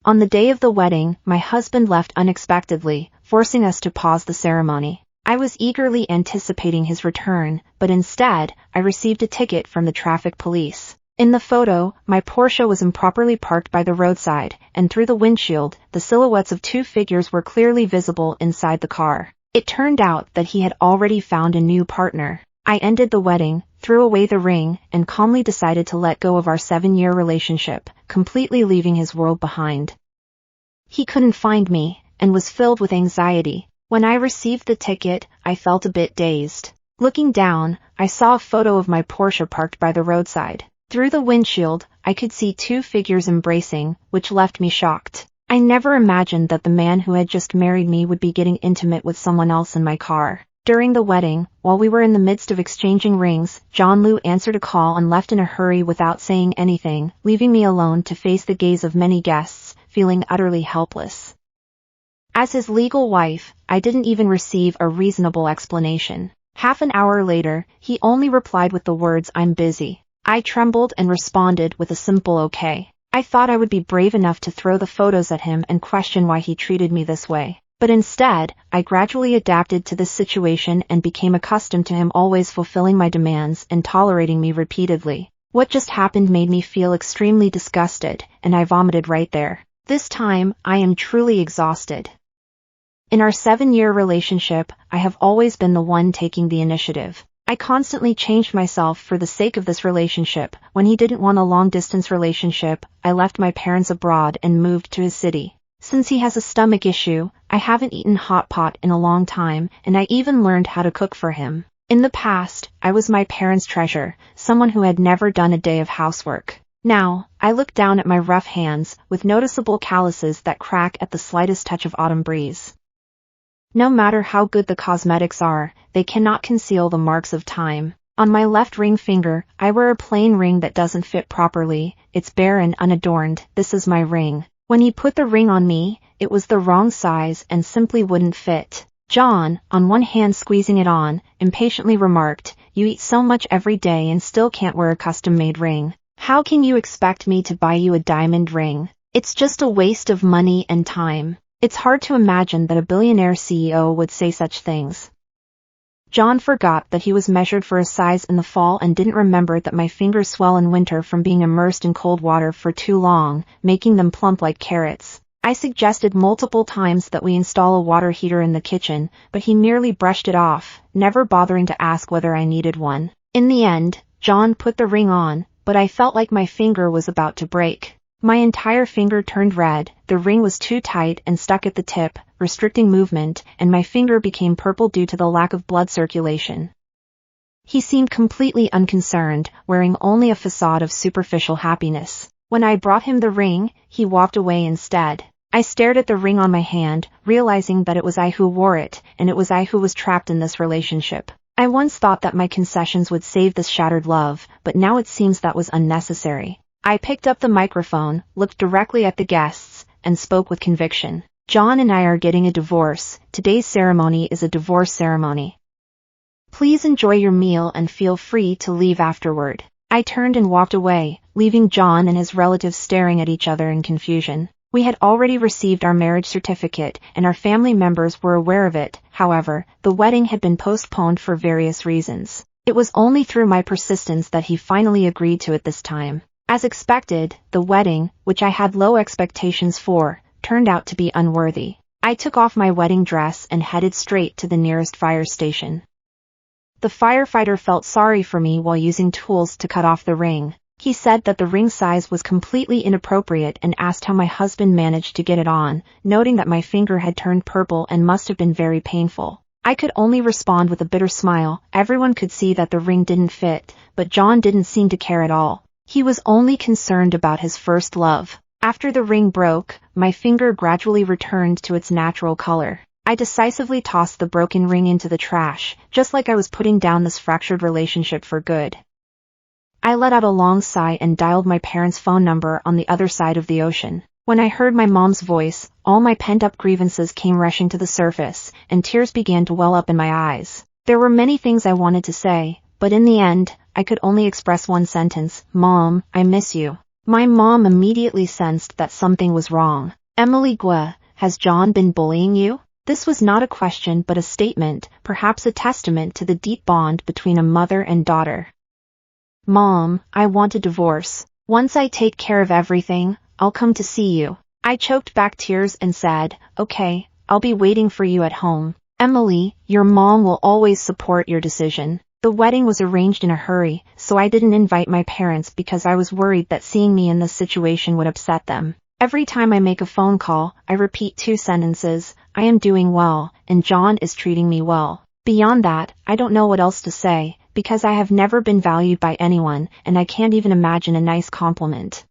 On the day of the wedding, my husband left unexpectedly, forcing us to pause the ceremony. I was eagerly anticipating his return, but instead, I received a ticket from the traffic police. In the photo, my Porsche was improperly parked by the roadside, and through the windshield, the silhouettes of two figures were clearly visible inside the car. It turned out that he had already found a new partner. I ended the wedding, threw away the ring, and calmly decided to let go of our 7-year relationship, completely leaving his world behind. He couldn't find me, and was filled with anxiety. When I received the ticket, I felt a bit dazed. Looking down, I saw a photo of my Porsche parked by the roadside. Through the windshield, I could see two figures embracing, which left me shocked. I never imagined that the man who had just married me would be getting intimate with someone else in my car. During the wedding, while we were in the midst of exchanging rings, John Liu answered a call and left in a hurry without saying anything, leaving me alone to face the gaze of many guests, feeling utterly helpless. As his legal wife, I didn't even receive a reasonable explanation. Half an hour later, he only replied with the words, "I'm busy." I trembled and responded with a simple okay. I thought I would be brave enough to throw the photos at him and question why he treated me this way. But instead, I gradually adapted to this situation and became accustomed to him always fulfilling my demands and tolerating me repeatedly. What just happened made me feel extremely disgusted, and I vomited right there. This time, I am truly exhausted. In our 7-year relationship, I have always been the one taking the initiative. I constantly changed myself for the sake of this relationship. When he didn't want a long-distance relationship, I left my parents abroad and moved to his city. Since he has a stomach issue, I haven't eaten hot pot in a long time, and I even learned how to cook for him. In the past, I was my parents' treasure, someone who had never done a day of housework. Now, I look down at my rough hands, with noticeable calluses that crack at the slightest touch of autumn breeze. No matter how good the cosmetics are, they cannot conceal the marks of time. On my left ring finger, I wear a plain ring that doesn't fit properly. It's bare and unadorned. This is my ring. When he put the ring on me, it was the wrong size and simply wouldn't fit. John, on one hand squeezing it on, impatiently remarked, "You eat so much every day and still can't wear a custom-made ring. How can you expect me to buy you a diamond ring? It's just a waste of money and time." It's hard to imagine that a billionaire CEO would say such things. John forgot that he was measured for a size in the fall and didn't remember that my fingers swell in winter from being immersed in cold water for too long, making them plump like carrots. I suggested multiple times that we install a water heater in the kitchen, but he merely brushed it off, never bothering to ask whether I needed one. In the end, John put the ring on, but I felt like my finger was about to break. My entire finger turned red, the ring was too tight and stuck at the tip, restricting movement, and my finger became purple due to the lack of blood circulation. He seemed completely unconcerned, wearing only a facade of superficial happiness. When I brought him the ring, he walked away instead. I stared at the ring on my hand, realizing that it was I who wore it, and it was I who was trapped in this relationship. I once thought that my concessions would save this shattered love, but now it seems that was unnecessary. I picked up the microphone, looked directly at the guests, and spoke with conviction. John and I are getting a divorce. Today's ceremony is a divorce ceremony. Please enjoy your meal and feel free to leave afterward. I turned and walked away, leaving John and his relatives staring at each other in confusion. We had already received our marriage certificate, and our family members were aware of it. However, the wedding had been postponed for various reasons. It was only through my persistence that he finally agreed to it this time. As expected, the wedding, which I had low expectations for, turned out to be unworthy. I took off my wedding dress and headed straight to the nearest fire station. The firefighter felt sorry for me while using tools to cut off the ring. He said that the ring size was completely inappropriate and asked how my husband managed to get it on, noting that my finger had turned purple and must have been very painful. I could only respond with a bitter smile. Everyone could see that the ring didn't fit, but John didn't seem to care at all. He was only concerned about his first love. After the ring broke, my finger gradually returned to its natural color. I decisively tossed the broken ring into the trash, just like I was putting down this fractured relationship for good. I let out a long sigh and dialed my parents' phone number on the other side of the ocean. When I heard my mom's voice, all my pent-up grievances came rushing to the surface, and tears began to well up in my eyes. There were many things I wanted to say, but in the end, I could only express one sentence: "Mom, I miss you." My mom immediately sensed that something was wrong. Emily Gue, has John been bullying you? This was not a question but a statement, perhaps a testament to the deep bond between a mother and daughter. Mom, I want a divorce. Once I take care of everything, I'll come to see you. I choked back tears and said, okay, I'll be waiting for you at home. Emily, your mom will always support your decision. The wedding was arranged in a hurry, so I didn't invite my parents because I was worried that seeing me in this situation would upset them. Every time I make a phone call, I repeat 2 sentences, I am doing well, and John is treating me well. Beyond that, I don't know what else to say, because I have never been valued by anyone, and I can't even imagine a nice compliment.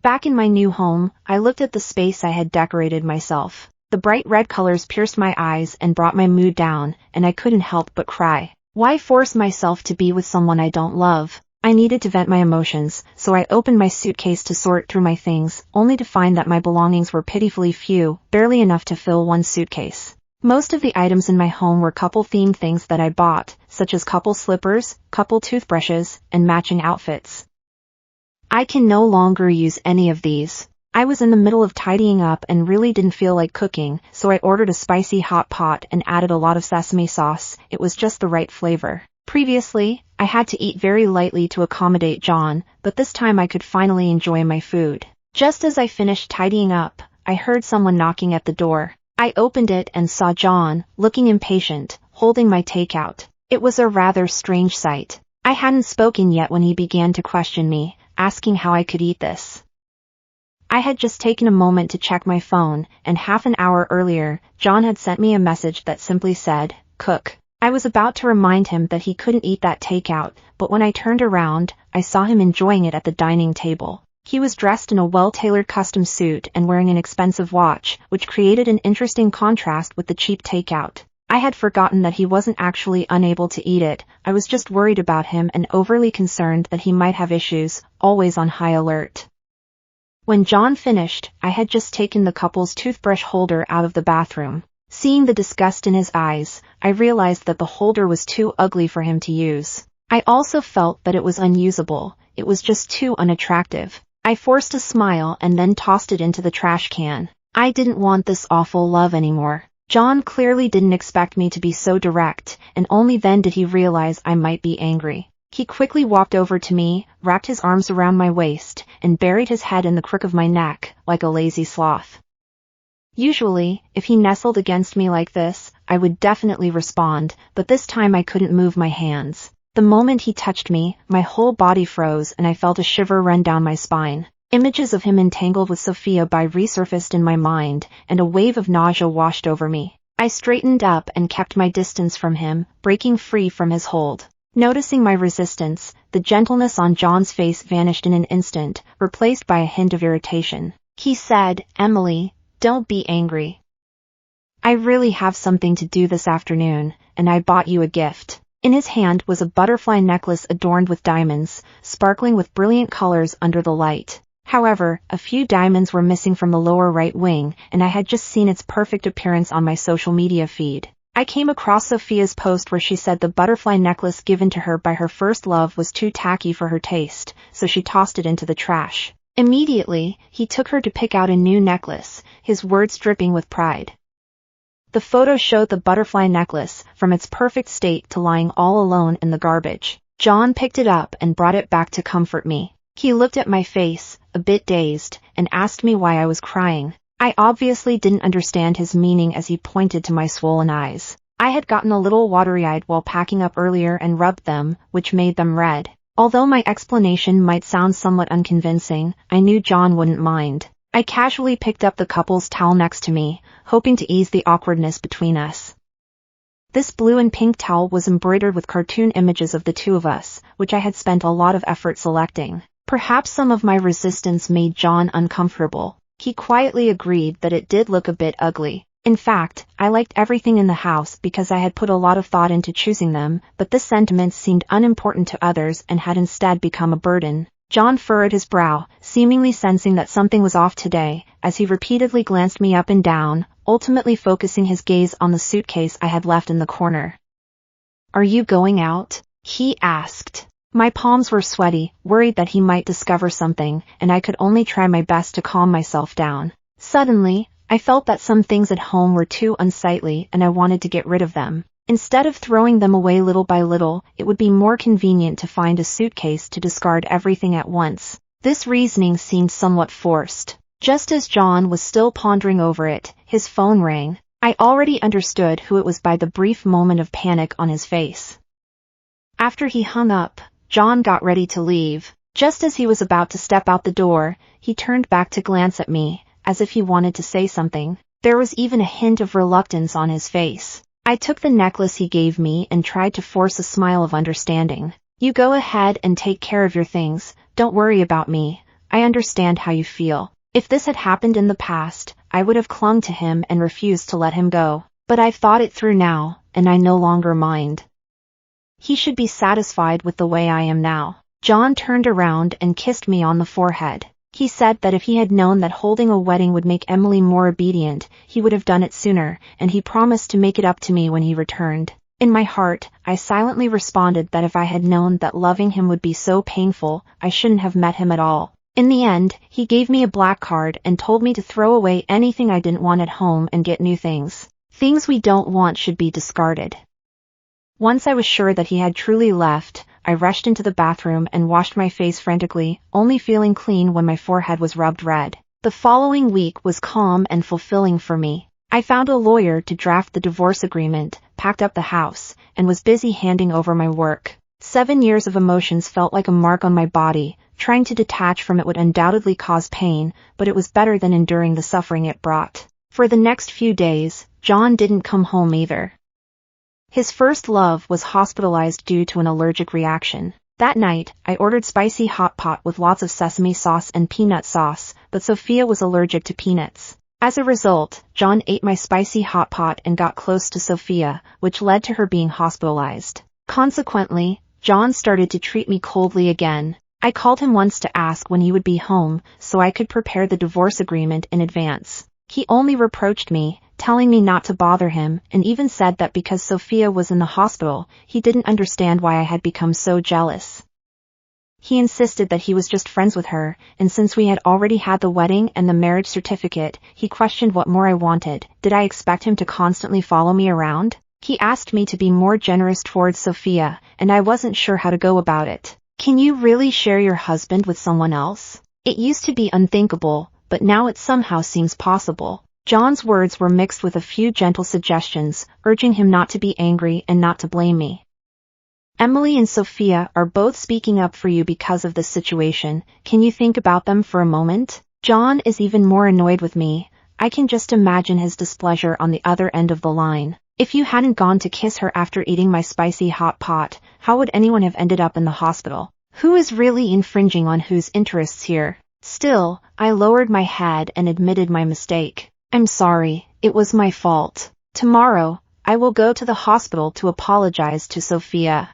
Back in my new home, I looked at the space I had decorated myself. The bright red colors pierced my eyes and brought my mood down, and I couldn't help but cry. Why force myself to be with someone I don't love? I needed to vent my emotions, so I opened my suitcase to sort through my things, only to find that my belongings were pitifully few, barely enough to fill one suitcase. Most of the items in my home were couple-themed things that I bought, such as couple slippers, couple toothbrushes, and matching outfits. I can no longer use any of these. I was in the middle of tidying up and really didn't feel like cooking, so I ordered a spicy hot pot and added a lot of sesame sauce. It was just the right flavor. Previously, I had to eat very lightly to accommodate John, but this time I could finally enjoy my food. Just as I finished tidying up, I heard someone knocking at the door. I opened it and saw John, looking impatient, holding my takeout. It was a rather strange sight. I hadn't spoken yet when he began to question me, asking how I could eat this. I had just taken a moment to check my phone, and half an hour earlier, John had sent me a message that simply said, cook. I was about to remind him that he couldn't eat that takeout, but when I turned around, I saw him enjoying it at the dining table. He was dressed in a well-tailored custom suit and wearing an expensive watch, which created an interesting contrast with the cheap takeout. I had forgotten that he wasn't actually unable to eat it. I was just worried about him and overly concerned that he might have issues, always on high alert. When John finished, I had just taken the couple's toothbrush holder out of the bathroom. Seeing the disgust in his eyes, I realized that the holder was too ugly for him to use. I also felt that it was unusable. It was just too unattractive. I forced a smile and then tossed it into the trash can. I didn't want this awful love anymore. John clearly didn't expect me to be so direct, and only then did he realize I might be angry. He quickly walked over to me, wrapped his arms around my waist, and buried his head in the crook of my neck, like a lazy sloth. Usually, if he nestled against me like this, I would definitely respond, but this time I couldn't move my hands. The moment he touched me, my whole body froze and I felt a shiver run down my spine. Images of him entangled with Sophia resurfaced in my mind, and a wave of nausea washed over me. I straightened up and kept my distance from him, breaking free from his hold. Noticing my resistance, the gentleness on John's face vanished in an instant, replaced by a hint of irritation. He said, Emily, don't be angry. I really have something to do this afternoon, and I bought you a gift. In his hand was a butterfly necklace adorned with diamonds, sparkling with brilliant colors under the light. However, a few diamonds were missing from the lower right wing, and I had just seen its perfect appearance on my social media feed. I came across Sophia's post where she said the butterfly necklace given to her by her first love was too tacky for her taste, so she tossed it into the trash. Immediately, he took her to pick out a new necklace, his words dripping with pride. The photo showed the butterfly necklace, from its perfect state to lying all alone in the garbage. John picked it up and brought it back to comfort me. He looked at my face, a bit dazed, and asked me why I was crying. I obviously didn't understand his meaning as he pointed to my swollen eyes. I had gotten a little watery-eyed while packing up earlier and rubbed them, which made them red. Although my explanation might sound somewhat unconvincing, I knew John wouldn't mind. I casually picked up the couple's towel next to me, hoping to ease the awkwardness between us. This blue and pink towel was embroidered with cartoon images of the two of us, which I had spent a lot of effort selecting. Perhaps some of my resistance made John uncomfortable. He quietly agreed that it did look a bit ugly. In fact, I liked everything in the house because I had put a lot of thought into choosing them, but this sentiment seemed unimportant to others and had instead become a burden. John furrowed his brow, seemingly sensing that something was off today, as he repeatedly glanced me up and down, ultimately focusing his gaze on the suitcase I had left in the corner. "Are you going out?" he asked. My palms were sweaty, worried that he might discover something, and I could only try my best to calm myself down. Suddenly, I felt that some things at home were too unsightly and I wanted to get rid of them. Instead of throwing them away little by little, it would be more convenient to find a suitcase to discard everything at once. This reasoning seemed somewhat forced. Just as John was still pondering over it, his phone rang. I already understood who it was by the brief moment of panic on his face. After he hung up, John got ready to leave. Just as he was about to step out the door, he turned back to glance at me, as if he wanted to say something. There was even a hint of reluctance on his face. I took the necklace he gave me and tried to force a smile of understanding. You go ahead and take care of your things, don't worry about me, I understand how you feel. If this had happened in the past, I would have clung to him and refused to let him go. But I've thought it through now, and I no longer mind. He should be satisfied with the way I am now. John turned around and kissed me on the forehead. He said that if he had known that holding a wedding would make Emily more obedient, he would have done it sooner, and he promised to make it up to me when he returned. In my heart, I silently responded that if I had known that loving him would be so painful, I shouldn't have met him at all. In the end, he gave me a black card and told me to throw away anything I didn't want at home and get new things. Things we don't want should be discarded. Once I was sure that he had truly left, I rushed into the bathroom and washed my face frantically, only feeling clean when my forehead was rubbed red. The following week was calm and fulfilling for me. I found a lawyer to draft the divorce agreement, packed up the house, and was busy handing over my work. 7 years of emotions felt like a mark on my body. Trying to detach from it would undoubtedly cause pain, but it was better than enduring the suffering it brought. For the next few days, John didn't come home either. His first love was hospitalized due to an allergic reaction. That night, I ordered spicy hot pot with lots of sesame sauce and peanut sauce, but Sophia was allergic to peanuts. As a result, John ate my spicy hot pot and got close to Sophia, which led to her being hospitalized. Consequently, John started to treat me coldly again. I called him once to ask when he would be home, so I could prepare the divorce agreement in advance. He only reproached me, telling me not to bother him, and even said that because Sophia was in the hospital, he didn't understand why I had become so jealous. He insisted that he was just friends with her, and since we had already had the wedding and the marriage certificate, he questioned what more I wanted. Did I expect him to constantly follow me around? He asked me to be more generous towards Sophia, and I wasn't sure how to go about it. Can you really share your husband with someone else? It used to be unthinkable, but now it somehow seems possible. John's words were mixed with a few gentle suggestions, urging him not to be angry and not to blame me. Emily and Sophia are both speaking up for you because of this situation. Can you think about them for a moment? John is even more annoyed with me. I can just imagine his displeasure on the other end of the line. If you hadn't gone to kiss her after eating my spicy hot pot, how would anyone have ended up in the hospital? Who is really infringing on whose interests here? Still, I lowered my head and admitted my mistake. I'm sorry, it was my fault. Tomorrow, I will go to the hospital to apologize to Sophia.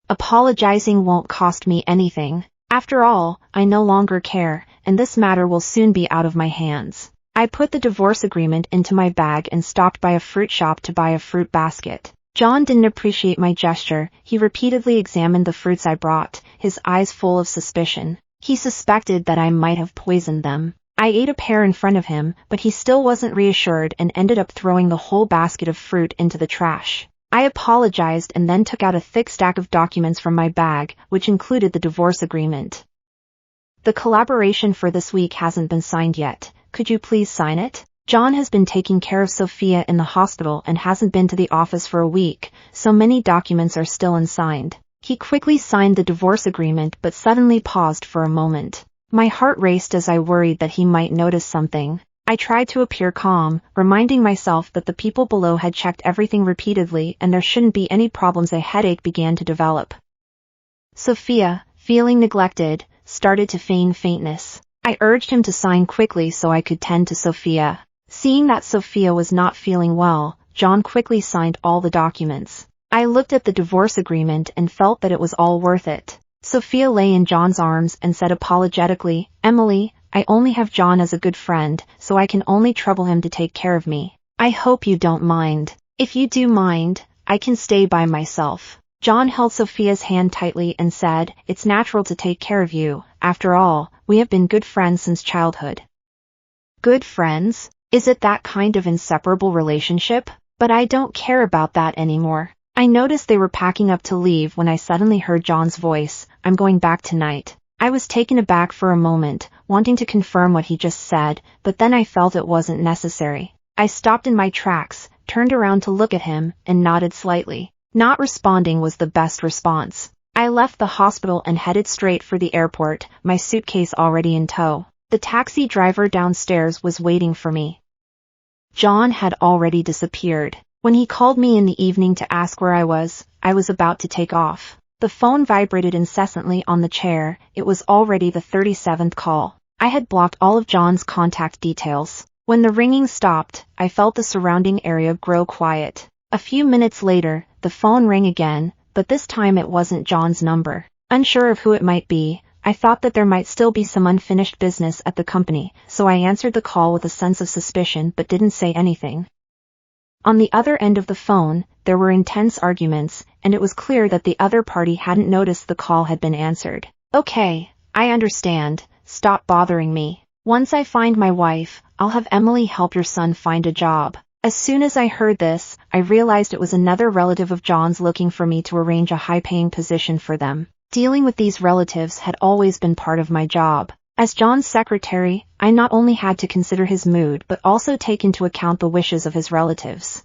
Apologizing won't cost me anything. After all, I no longer care, and this matter will soon be out of my hands. I put the divorce agreement into my bag and stopped by a fruit shop to buy a fruit basket. John didn't appreciate my gesture. He repeatedly examined the fruits I brought, his eyes full of suspicion. He suspected that I might have poisoned them. I ate a pear in front of him, but he still wasn't reassured and ended up throwing the whole basket of fruit into the trash. I apologized and then took out a thick stack of documents from my bag, which included the divorce agreement. The collaboration for this week hasn't been signed yet. Could you please sign it? John has been taking care of Sophia in the hospital and hasn't been to the office for a week, so many documents are still unsigned. He quickly signed the divorce agreement but suddenly paused for a moment. My heart raced as I worried that he might notice something. I tried to appear calm, reminding myself that the people below had checked everything repeatedly and there shouldn't be any problems. A headache began to develop. Sophia, feeling neglected, started to feign faintness. I urged him to sign quickly so I could tend to Sophia. Seeing that Sophia was not feeling well, John quickly signed all the documents. I looked at the divorce agreement and felt that it was all worth it. Sophia lay in John's arms and said apologetically, "Emily, I only have John as a good friend, so I can only trouble him to take care of me. I hope you don't mind. If you do mind, I can stay by myself." John held Sophia's hand tightly and said, "It's natural to take care of you. After all, we have been good friends since childhood." Good friends? Is it that kind of inseparable relationship? But I don't care about that anymore. I noticed they were packing up to leave when I suddenly heard John's voice, "I'm going back tonight." I was taken aback for a moment, wanting to confirm what he just said, but then I felt it wasn't necessary. I stopped in my tracks, turned around to look at him, and nodded slightly. Not responding was the best response. I left the hospital and headed straight for the airport, my suitcase already in tow. The taxi driver downstairs was waiting for me. John had already disappeared. When he called me in the evening to ask where I was about to take off. The phone vibrated incessantly on the chair. It was already the 37th call. I had blocked all of John's contact details. When the ringing stopped, I felt the surrounding area grow quiet. A few minutes later, the phone rang again, but this time it wasn't John's number. Unsure of who it might be, I thought that there might still be some unfinished business at the company, so I answered the call with a sense of suspicion but didn't say anything. On the other end of the phone, there were intense arguments, and it was clear that the other party hadn't noticed the call had been answered. "Okay, I understand. Stop bothering me. Once I find my wife, I'll have Emily help your son find a job." As soon as I heard this, I realized it was another relative of John's looking for me to arrange a high-paying position for them. Dealing with these relatives had always been part of my job. As John's secretary, I not only had to consider his mood but also take into account the wishes of his relatives.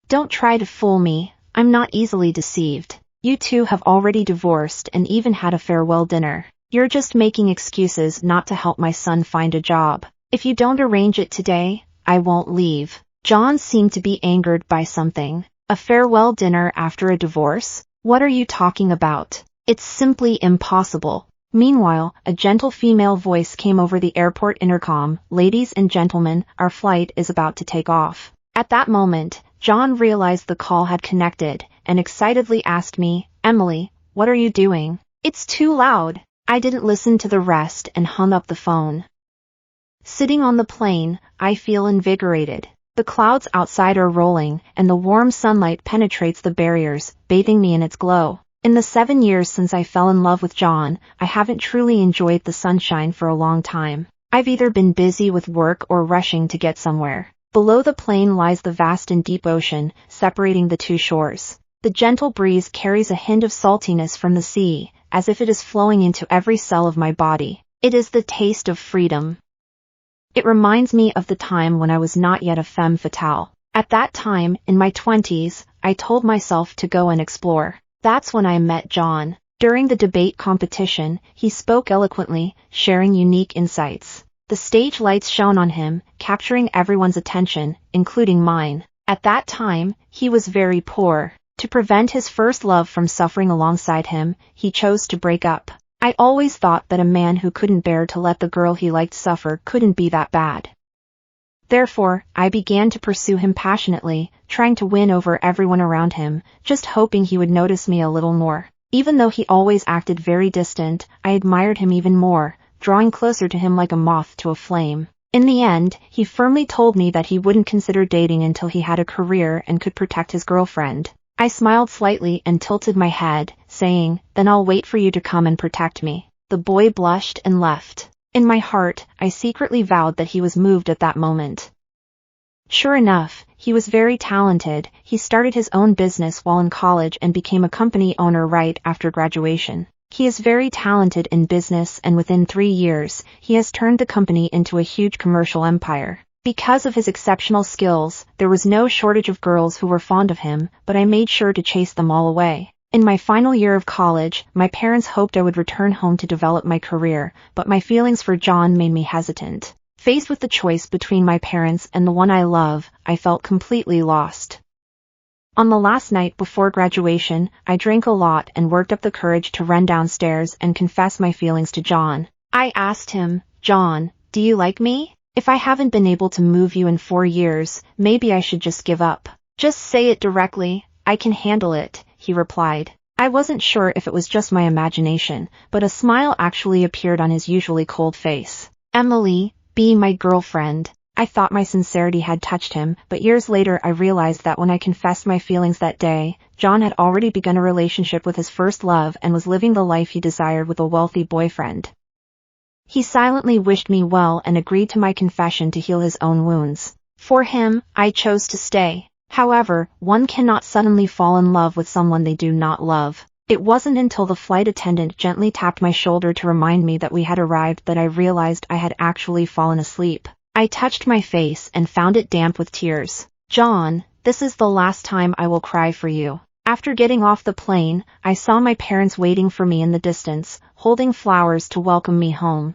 "Don't try to fool me. I'm not easily deceived. You two have already divorced and even had a farewell dinner. You're just making excuses not to help my son find a job. If you don't arrange it today, I won't leave." John seemed to be angered by something. "A farewell dinner after a divorce? What are you talking about? It's simply impossible." Meanwhile, a gentle female voice came over the airport intercom, "Ladies and gentlemen, our flight is about to take off." At that moment, John realized the call had connected, and excitedly asked me, "Emily, what are you doing? It's too loud." I didn't listen to the rest and hung up the phone. Sitting on the plane, I feel invigorated. The clouds outside are rolling, and the warm sunlight penetrates the barriers, bathing me in its glow. In the 7 years since I fell in love with John, I haven't truly enjoyed the sunshine for a long time. I've either been busy with work or rushing to get somewhere. Below the plane lies the vast and deep ocean, separating the two shores. The gentle breeze carries a hint of saltiness from the sea, as if it is flowing into every cell of my body. It is the taste of freedom. It reminds me of the time when I was not yet a femme fatale. At that time, in my 20s, I told myself to go and explore. That's when I met John. During the debate competition, he spoke eloquently, sharing unique insights. The stage lights shone on him, capturing everyone's attention, including mine. At that time, he was very poor. To prevent his first love from suffering alongside him, he chose to break up. I always thought that a man who couldn't bear to let the girl he liked suffer couldn't be that bad. Therefore, I began to pursue him passionately, trying to win over everyone around him, just hoping he would notice me a little more. Even though he always acted very distant, I admired him even more, drawing closer to him like a moth to a flame. In the end, he firmly told me that he wouldn't consider dating until he had a career and could protect his girlfriend. I smiled slightly and tilted my head, saying, "Then I'll wait for you to come and protect me." The boy blushed and left. In my heart, I secretly vowed that he was moved at that moment. Sure enough, he was very talented. He started his own business while in college and became a company owner right after graduation. He is very talented in business, and within 3 years, he has turned the company into a huge commercial empire. Because of his exceptional skills, there was no shortage of girls who were fond of him, but I made sure to chase them all away. In my final year of college, my parents hoped I would return home to develop my career, but my feelings for John made me hesitant. Faced with the choice between my parents and the one I love, I felt completely lost. On the last night before graduation, I drank a lot and worked up the courage to run downstairs and confess my feelings to John. I asked him, "John, do you like me? If I haven't been able to move you in 4 years, maybe I should just give up." "Just say it directly, I can handle it," he replied. I wasn't sure if it was just my imagination, but a smile actually appeared on his usually cold face. "Emily, be my girlfriend. I thought my sincerity had touched him, but years later I realized that when I confessed my feelings that day, John had already begun a relationship with his first love and was living the life he desired with a wealthy boyfriend. He silently wished me well and agreed to my confession to heal his own wounds. For him, I chose to stay. However, one cannot suddenly fall in love with someone they do not love. It wasn't until the flight attendant gently tapped my shoulder to remind me that we had arrived that I realized I had actually fallen asleep. I touched my face and found it damp with tears. "John, this is the last time I will cry for you." After getting off the plane, I saw my parents waiting for me in the distance, holding flowers to welcome me home.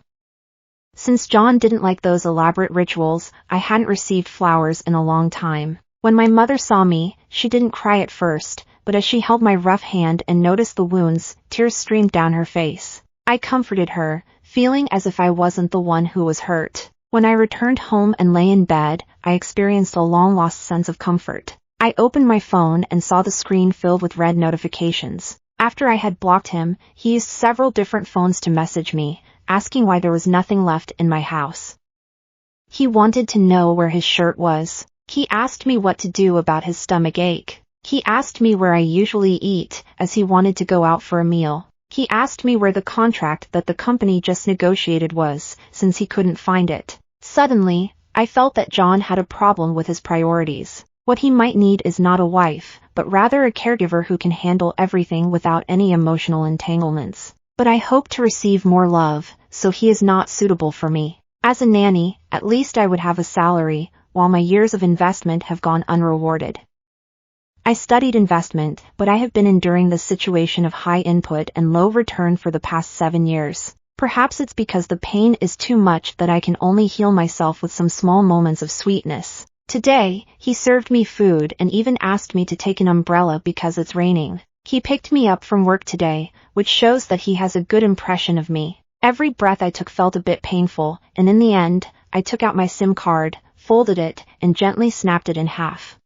Since John didn't like those elaborate rituals, I hadn't received flowers in a long time. When my mother saw me, she didn't cry at first, but as she held my rough hand and noticed the wounds, tears streamed down her face. I comforted her, feeling as if I wasn't the one who was hurt. When I returned home and lay in bed, I experienced a long-lost sense of comfort. I opened my phone and saw the screen filled with red notifications. After I had blocked him, he used several different phones to message me, asking why there was nothing left in my house. He wanted to know where his shirt was. He asked me what to do about his stomach ache. He asked me where I usually eat, as he wanted to go out for a meal. He asked me where the contract that the company just negotiated was, since he couldn't find it. Suddenly, I felt that John had a problem with his priorities. What he might need is not a wife, but rather a caregiver who can handle everything without any emotional entanglements. But I hope to receive more love, so he is not suitable for me. As a nanny, at least I would have a salary, while my years of investment have gone unrewarded. I studied investment, but I have been enduring this situation of high input and low return for the past 7 years. Perhaps it's because the pain is too much that I can only heal myself with some small moments of sweetness. Today, he served me food and even asked me to take an umbrella because it's raining. He picked me up from work today, which shows that he has a good impression of me. Every breath I took felt a bit painful, and in the end, I took out my SIM card, folded it, and gently snapped it in half.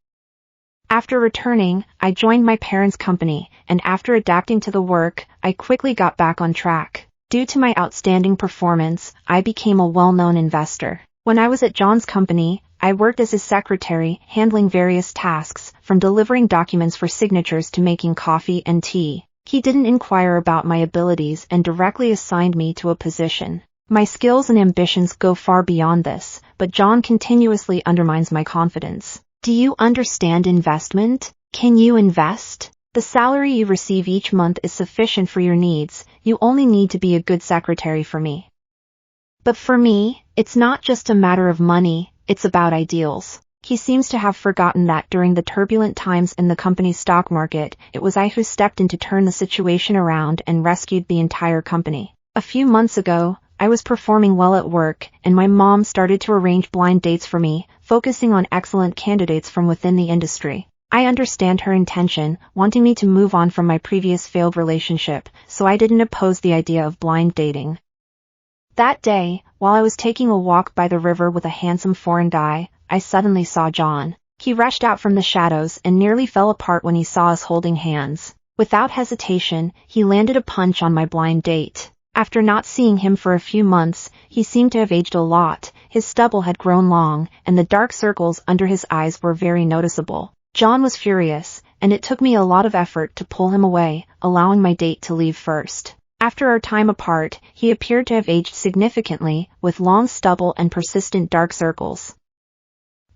After returning, I joined my parents' company, and after adapting to the work, I quickly got back on track. Due to my outstanding performance, I became a well-known investor. When I was at John's company, I worked as his secretary, handling various tasks, from delivering documents for signatures to making coffee and tea. He didn't inquire about my abilities and directly assigned me to a position. My skills and ambitions go far beyond this, but John continuously undermines my confidence. Do you understand investment? Can you invest? The salary you receive each month is sufficient for your needs, you only need to be a good secretary for me. But for me, it's not just a matter of money, it's about ideals. He seems to have forgotten that during the turbulent times in the company's stock market, it was I who stepped in to turn the situation around and rescued the entire company. A few months ago, I was performing well at work, and my mom started to arrange blind dates for me, focusing on excellent candidates from within the industry. I understand her intention, wanting me to move on from my previous failed relationship, so I didn't oppose the idea of blind dating. That day, while I was taking a walk by the river with a handsome foreign guy, I suddenly saw John. He rushed out from the shadows and nearly fell apart when he saw us holding hands. Without hesitation, he landed a punch on my blind date. After not seeing him for a few months, he seemed to have aged a lot, his stubble had grown long, and the dark circles under his eyes were very noticeable. John was furious, and it took me a lot of effort to pull him away, allowing my date to leave first. After our time apart, he appeared to have aged significantly, with long stubble and persistent dark circles.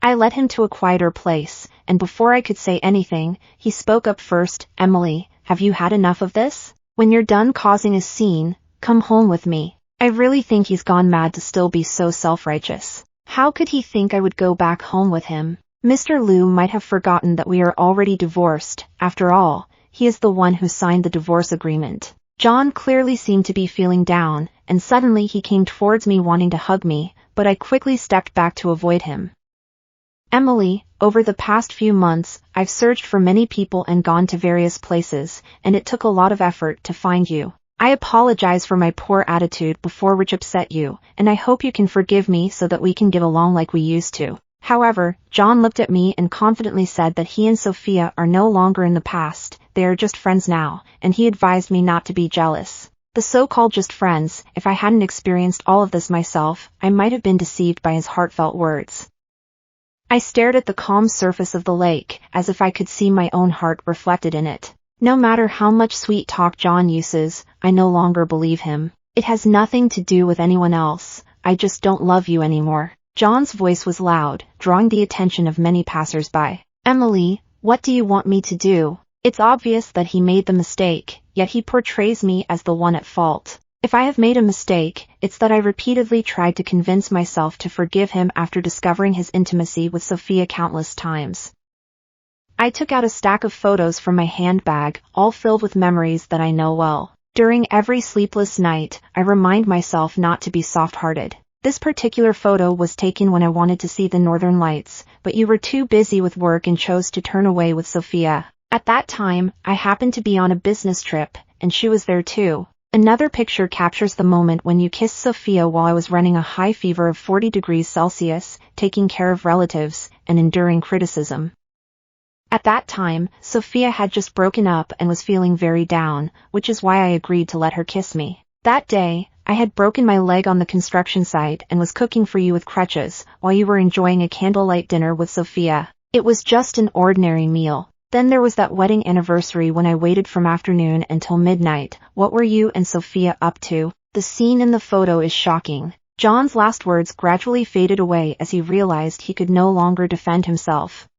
I led him to a quieter place, and before I could say anything, he spoke up first. "Emily, have you had enough of this? When you're done causing a scene, come home with me." I really think he's gone mad to still be so self-righteous. How could he think I would go back home with him? Mr. Liu might have forgotten that we are already divorced. After all, he is the one who signed the divorce agreement. John clearly seemed to be feeling down, and suddenly he came towards me wanting to hug me, but I quickly stepped back to avoid him. "Emily, over the past few months, I've searched for many people and gone to various places, and it took a lot of effort to find you. I apologize for my poor attitude before which upset you, and I hope you can forgive me so that we can get along like we used to." However, John looked at me and confidently said that he and Sophia are no longer in the past, they are just friends now, and he advised me not to be jealous. The so-called just friends, if I hadn't experienced all of this myself, I might have been deceived by his heartfelt words. I stared at the calm surface of the lake, as if I could see my own heart reflected in it. No matter how much sweet talk John uses, I no longer believe him. It has nothing to do with anyone else, I just don't love you anymore. John's voice was loud, drawing the attention of many passers-by. Emily, what do you want me to do? It's obvious that he made the mistake, yet he portrays me as the one at fault. If I have made a mistake, it's that I repeatedly tried to convince myself to forgive him after discovering his intimacy with Sophia countless times. I took out a stack of photos from my handbag, all filled with memories that I know well. During every sleepless night, I remind myself not to be soft-hearted. This particular photo was taken when I wanted to see the northern lights, but you were too busy with work and chose to turn away with Sophia. At that time, I happened to be on a business trip, and she was there too. Another picture captures the moment when you kissed Sophia while I was running a high fever of 40 degrees Celsius, taking care of relatives, and enduring criticism. At that time, Sophia had just broken up and was feeling very down, which is why I agreed to let her kiss me. That day, I had broken my leg on the construction site and was cooking for you with crutches, while you were enjoying a candlelight dinner with Sophia. It was just an ordinary meal. Then there was that wedding anniversary when I waited from afternoon until midnight. What were you and Sophia up to? The scene in the photo is shocking. John's last words gradually faded away as he realized he could no longer defend himself.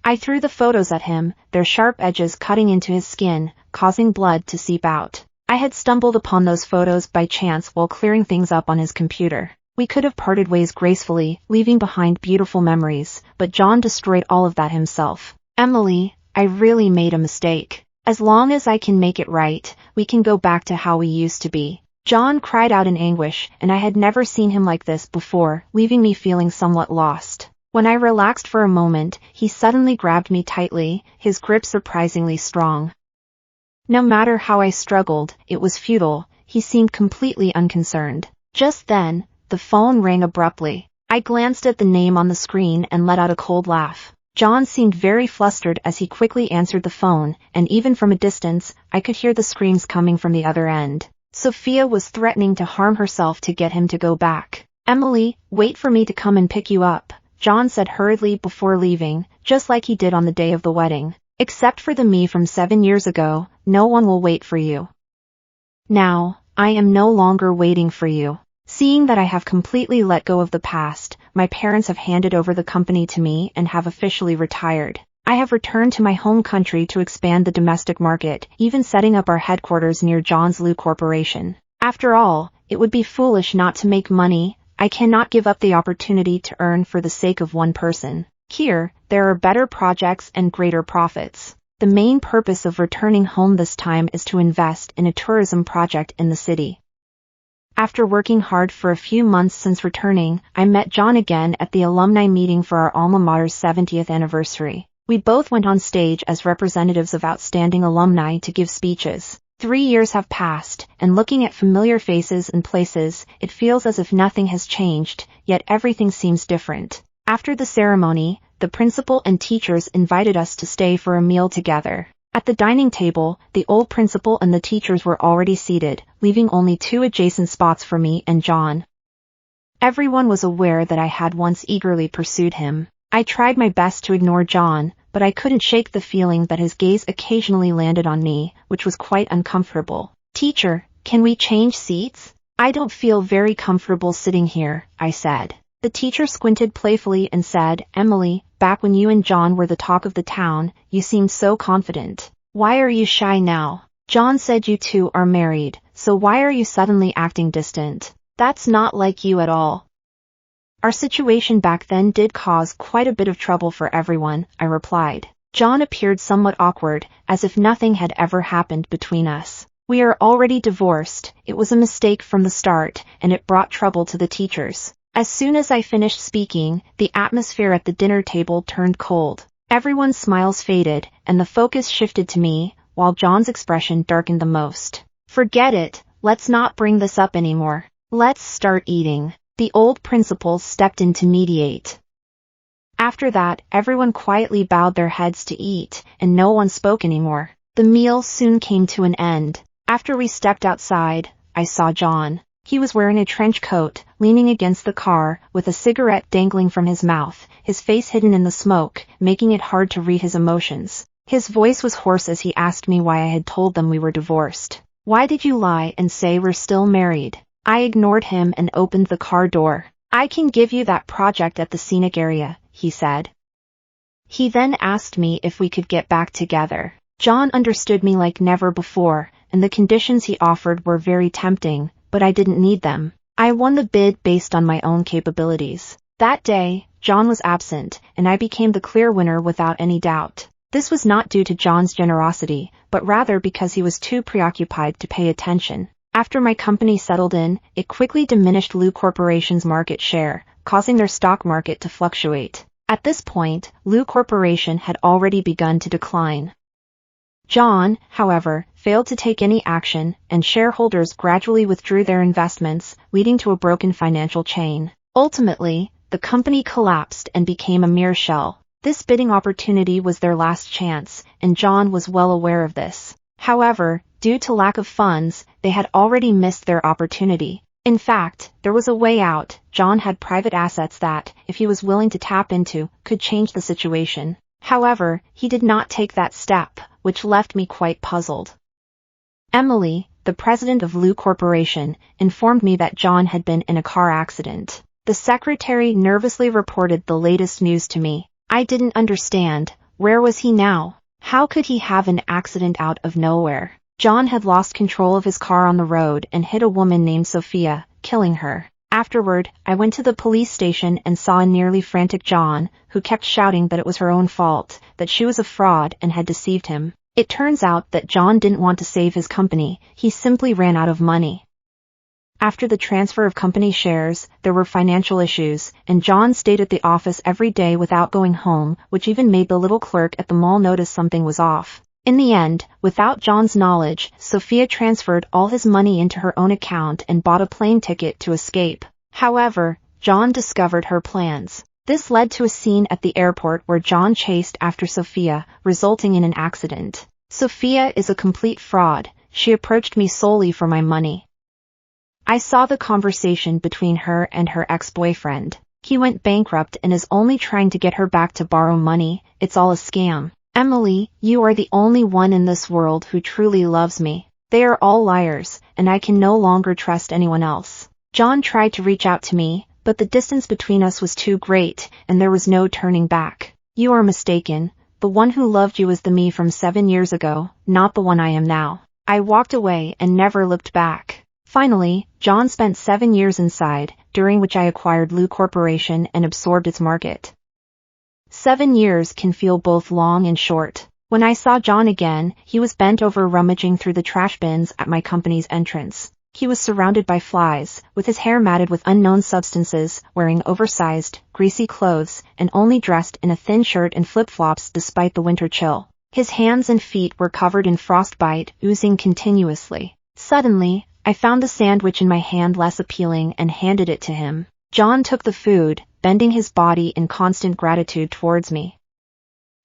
I threw the photos at him, their sharp edges cutting into his skin, causing blood to seep out. I had stumbled upon those photos by chance while clearing things up on his computer. We could have parted ways gracefully, leaving behind beautiful memories, but John destroyed all of that himself. Emily, I really made a mistake. As long as I can make it right, we can go back to how we used to be. John cried out in anguish, and I had never seen him like this before, leaving me feeling somewhat lost. When I relaxed for a moment, he suddenly grabbed me tightly, his grip surprisingly strong. No matter how I struggled, it was futile. He seemed completely unconcerned. Just then, the phone rang abruptly. I glanced at the name on the screen and let out a cold laugh. John seemed very flustered as he quickly answered the phone, and even from a distance, I could hear the screams coming from the other end. Sophia was threatening to harm herself to get him to go back. Emily, wait for me to come and pick you up, John said hurriedly before leaving, just like he did on the day of the wedding. Except for the me from 7 years ago, no one will wait for you. Now, I am no longer waiting for you. Seeing that I have completely let go of the past, my parents have handed over the company to me and have officially retired. I have returned to my home country to expand the domestic market, even setting up our headquarters near John's Lou Corporation. After all, it would be foolish not to make money. I cannot give up the opportunity to earn for the sake of one person. Here, there are better projects and greater profits. The main purpose of returning home this time is to invest in a tourism project in the city. After working hard for a few months since returning, I met John again at the alumni meeting for our alma mater's 70th anniversary. We both went on stage as representatives of outstanding alumni to give speeches. 3 years have passed, and looking at familiar faces and places, it feels as if nothing has changed, yet everything seems different. After the ceremony, the principal and teachers invited us to stay for a meal together. At the dining table, the old principal and the teachers were already seated, leaving only 2 adjacent spots for me and John. Everyone was aware that I had once eagerly pursued him. I tried my best to ignore John, but I couldn't shake the feeling that his gaze occasionally landed on me, which was quite uncomfortable. Teacher, can we change seats? I don't feel very comfortable sitting here, I said. The teacher squinted playfully and said, Emily, back when you and John were the talk of the town, you seemed so confident. Why are you shy now? John said you two are married, so why are you suddenly acting distant? That's not like you at all. Our situation back then did cause quite a bit of trouble for everyone, I replied. John appeared somewhat awkward, as if nothing had ever happened between us. We are already divorced. It was a mistake from the start, and it brought trouble to the teachers. As soon as I finished speaking, the atmosphere at the dinner table turned cold. Everyone's smiles faded, and the focus shifted to me, while John's expression darkened the most. Forget it, let's not bring this up anymore. Let's start eating. The old principal stepped in to mediate. After that, everyone quietly bowed their heads to eat, and no one spoke anymore. The meal soon came to an end. After we stepped outside, I saw John. He was wearing a trench coat, leaning against the car, with a cigarette dangling from his mouth, his face hidden in the smoke, making it hard to read his emotions. His voice was hoarse as he asked me why I had told them we were divorced. "Why did you lie and say we're still married?" I ignored him and opened the car door. "I can give you that project at the scenic area," he said. He then asked me if we could get back together. John understood me like never before, and the conditions he offered were very tempting, but I didn't need them. I won the bid based on my own capabilities. That day, John was absent, and I became the clear winner without any doubt. This was not due to John's generosity, but rather because he was too preoccupied to pay attention. After my company settled in, it quickly diminished Lu Corporation's market share, causing their stock market to fluctuate. At this point, Lu Corporation had already begun to decline. John, however, failed to take any action, and shareholders gradually withdrew their investments, leading to a broken financial chain. Ultimately, the company collapsed and became a mere shell. This bidding opportunity was their last chance, and John was well aware of this. However, due to lack of funds, they had already missed their opportunity. In fact, there was a way out. John had private assets that, if he was willing to tap into, could change the situation. However, he did not take that step, which left me quite puzzled. Emily, the president of Lu Corporation, informed me that John had been in a car accident. The secretary nervously reported the latest news to me. I didn't understand. Where was he now? How could he have an accident out of nowhere? John had lost control of his car on the road and hit a woman named Sophia, killing her. Afterward, I went to the police station and saw a nearly frantic John, who kept shouting that it was her own fault, that she was a fraud and had deceived him. It turns out that John didn't want to save his company, he simply ran out of money. After the transfer of company shares, there were financial issues, and John stayed at the office every day without going home, which even made the little clerk at the mall notice something was off. In the end, without John's knowledge, Sophia transferred all his money into her own account and bought a plane ticket to escape. However, John discovered her plans. This led to a scene at the airport where John chased after Sophia, resulting in an accident. Sophia is a complete fraud. She approached me solely for my money. I saw the conversation between her and her ex-boyfriend. He went bankrupt and is only trying to get her back to borrow money. It's all a scam. Emily, you are the only one in this world who truly loves me. They are all liars, and I can no longer trust anyone else. John tried to reach out to me, but the distance between us was too great, and there was no turning back. You are mistaken. The one who loved you was the me from 7 years ago, not the one I am now. I walked away and never looked back. Finally, John spent 7 years inside, during which I acquired Lu Corporation and absorbed its market. 7 years can feel both long and short. When I saw John again, he was bent over rummaging through the trash bins at my company's entrance. He was surrounded by flies, with his hair matted with unknown substances, wearing oversized, greasy clothes, and only dressed in a thin shirt and flip-flops despite the winter chill. His hands and feet were covered in frostbite, oozing continuously. Suddenly, I found the sandwich in my hand less appealing and handed it to him. John took the food, bending his body in constant gratitude towards me.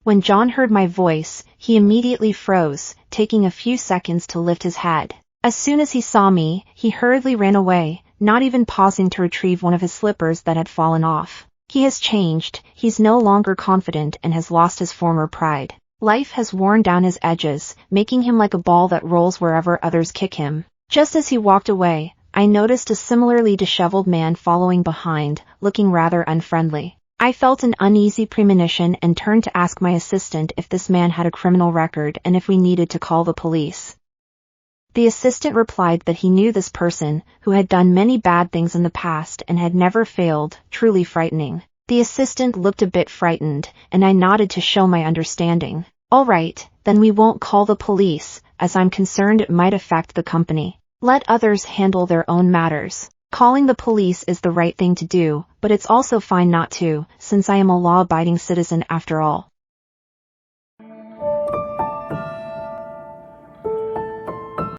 When John heard my voice, he immediately froze, taking a few seconds to lift his head. As soon as he saw me, he hurriedly ran away, not even pausing to retrieve one of his slippers that had fallen off. He has changed, he's no longer confident and has lost his former pride. Life has worn down his edges, making him like a ball that rolls wherever others kick him. Just as he walked away, I noticed a similarly disheveled man following behind, looking rather unfriendly. I felt an uneasy premonition and turned to ask my assistant if this man had a criminal record and if we needed to call the police. The assistant replied that he knew this person, who had done many bad things in the past and had never failed, truly frightening. The assistant looked a bit frightened, and I nodded to show my understanding. All right, then we won't call the police, as I'm concerned it might affect the company. Let others handle their own matters. Calling the police is the right thing to do, but it's also fine not to, since I am a law-abiding citizen after all.